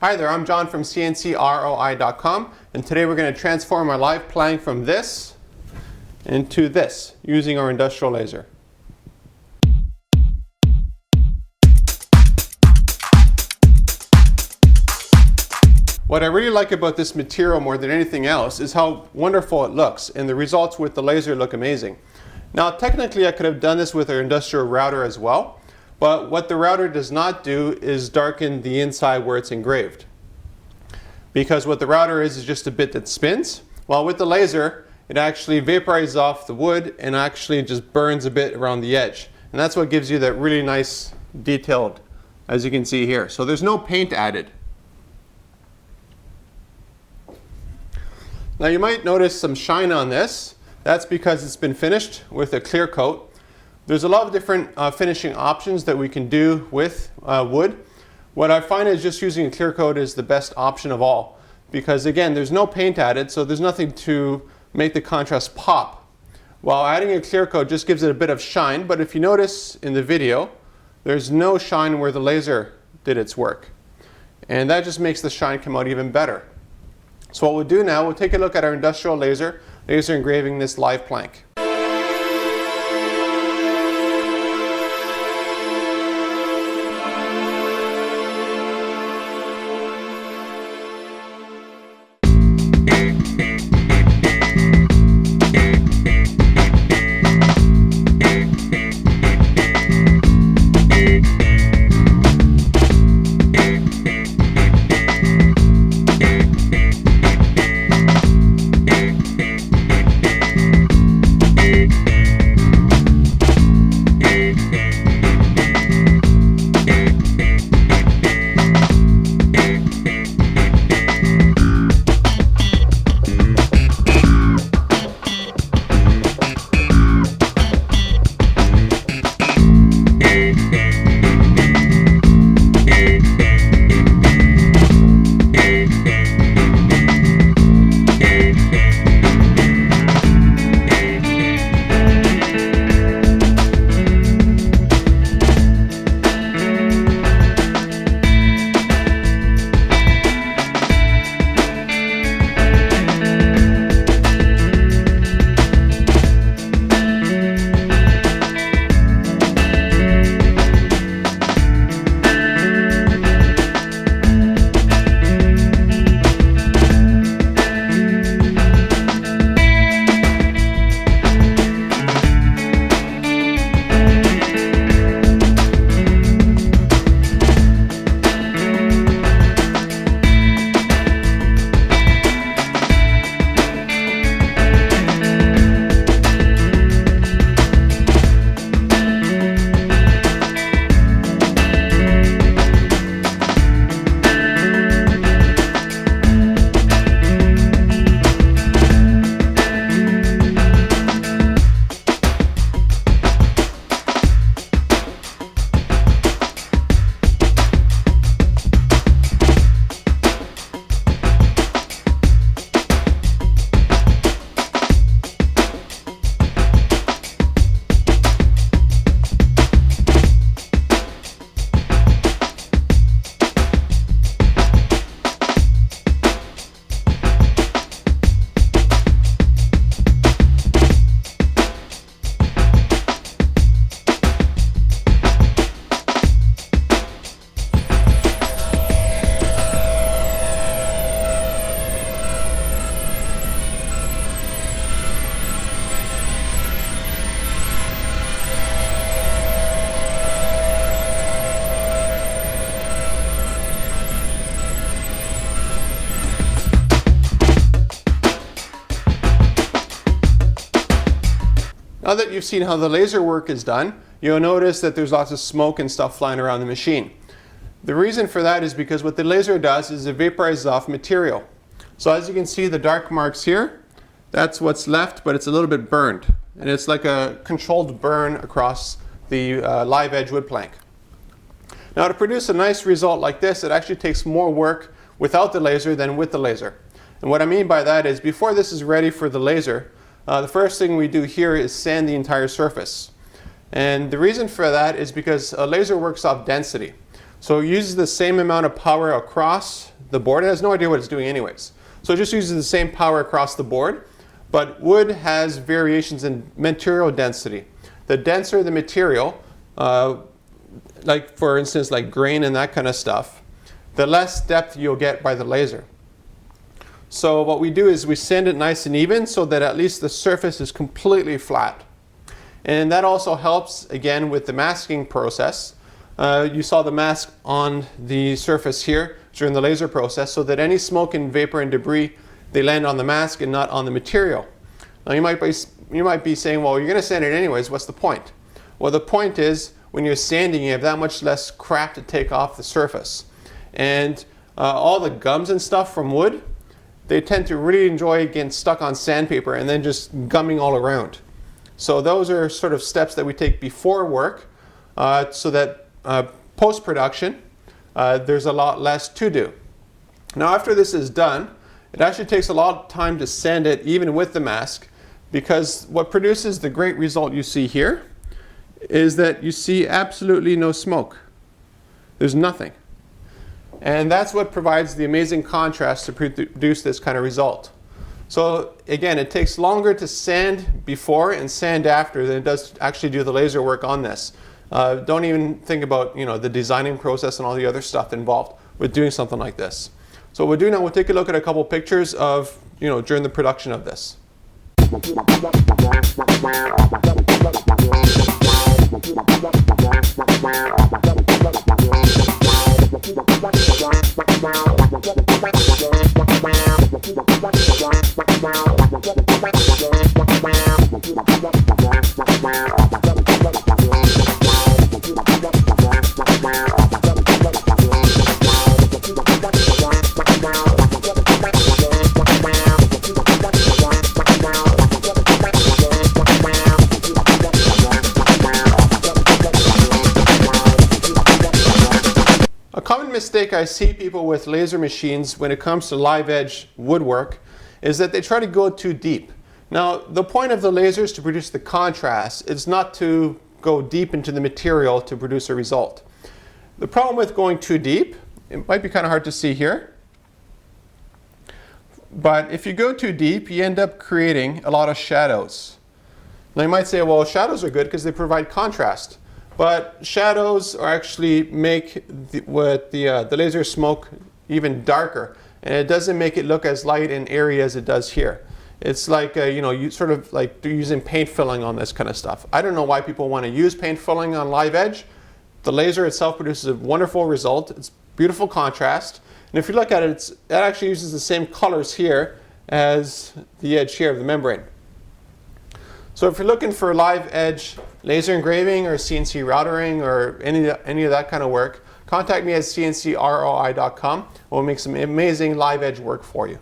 Hi there, I'm John from CNCROI.com, and today we're going to transform our live plank from this into this using our industrial laser. What I really like about this material more than anything else is how wonderful it looks, and the results with the laser look amazing. Now technically I could have done this with our industrial router as well, but what the router does not do is darken the inside where it's engraved. Because what the router is just a bit that spins, while with the laser it actually vaporizes off the wood and actually just burns a bit around the edge. And that's what gives you that really nice detailed, as you can see here. So there's no paint added. Now you might notice some shine on this. That's because it's been finished with a clear coat. There's a lot of different finishing options that we can do with wood. What I find is just using a clear coat is the best option of all, because again there's no paint added, so there's nothing to make the contrast pop. While adding a clear coat just gives it a bit of shine, but if you notice in the video there's no shine where the laser did its work, and that just makes the shine come out even better. So what we'll do now, we'll take a look at our industrial laser engraving this live plank. Now that you've seen how the laser work is done, you'll notice that there's lots of smoke and stuff flying around the machine. The reason for that is because what the laser does is it vaporizes off material. So as you can see, the dark marks here, that's what's left, but it's a little bit burned. And it's like a controlled burn across the live edge wood plank. Now to produce a nice result like this, it actually takes more work without the laser than with the laser. And what I mean by that is before this is ready for the laser, the first thing we do here is sand the entire surface. And the reason for that is because a laser works off density. So it uses the same amount of power across the board. It has no idea what it's doing anyways. So it just uses the same power across the board. But wood has variations in material density. The denser the material, like for instance like grain and that kind of stuff, the less depth you'll get by the laser. So what we do is we sand it nice and even so that at least the surface is completely flat. And that also helps again with the masking process. You saw the mask on the surface here during the laser process so that any smoke and vapor and debris, they land on the mask and not on the material. Now you might be saying, well, you're going to sand it anyways, what's the point? Well, the point is when you're sanding, you have that much less crap to take off the surface. And all the gums and stuff from wood, they tend to really enjoy getting stuck on sandpaper and then just gumming all around. So those are sort of steps that we take before work so that post-production, there's a lot less to do. Now after this is done, it actually takes a lot of time to sand it even with the mask, because what produces the great result you see here is that you see absolutely no smoke. There's nothing. And that's what provides the amazing contrast to produce this kind of result. So again, it takes longer to sand before and sand after than it does to actually do the laser work on this. Don't even think about the designing process and all the other stuff involved with doing something like this. So what we'll do now, we'll take a look at a couple pictures of during the production of this. A common mistake I see people with laser machines when it comes to live edge woodwork is that they try to go too deep. Now the point of the laser is to produce the contrast. It's not to go deep into the material to produce a result. The problem with going too deep, it might be kind of hard to see here, but if you go too deep you end up creating a lot of shadows. Now you might say, well, shadows are good because they provide contrast. But shadows are actually make the laser smoke even darker, and it doesn't make it look as light and airy as it does here. It's like you sort of like using paint filling on this kind of stuff. I don't know why people want to use paint filling on live edge. The laser itself produces a wonderful result. It's beautiful contrast, and if you look at it, it actually uses the same colors here as the edge here of the membrane. So if you're looking for live edge laser engraving or CNC routering or any of that kind of work, contact me at CNCROI.com. We'll make some amazing live edge work for you.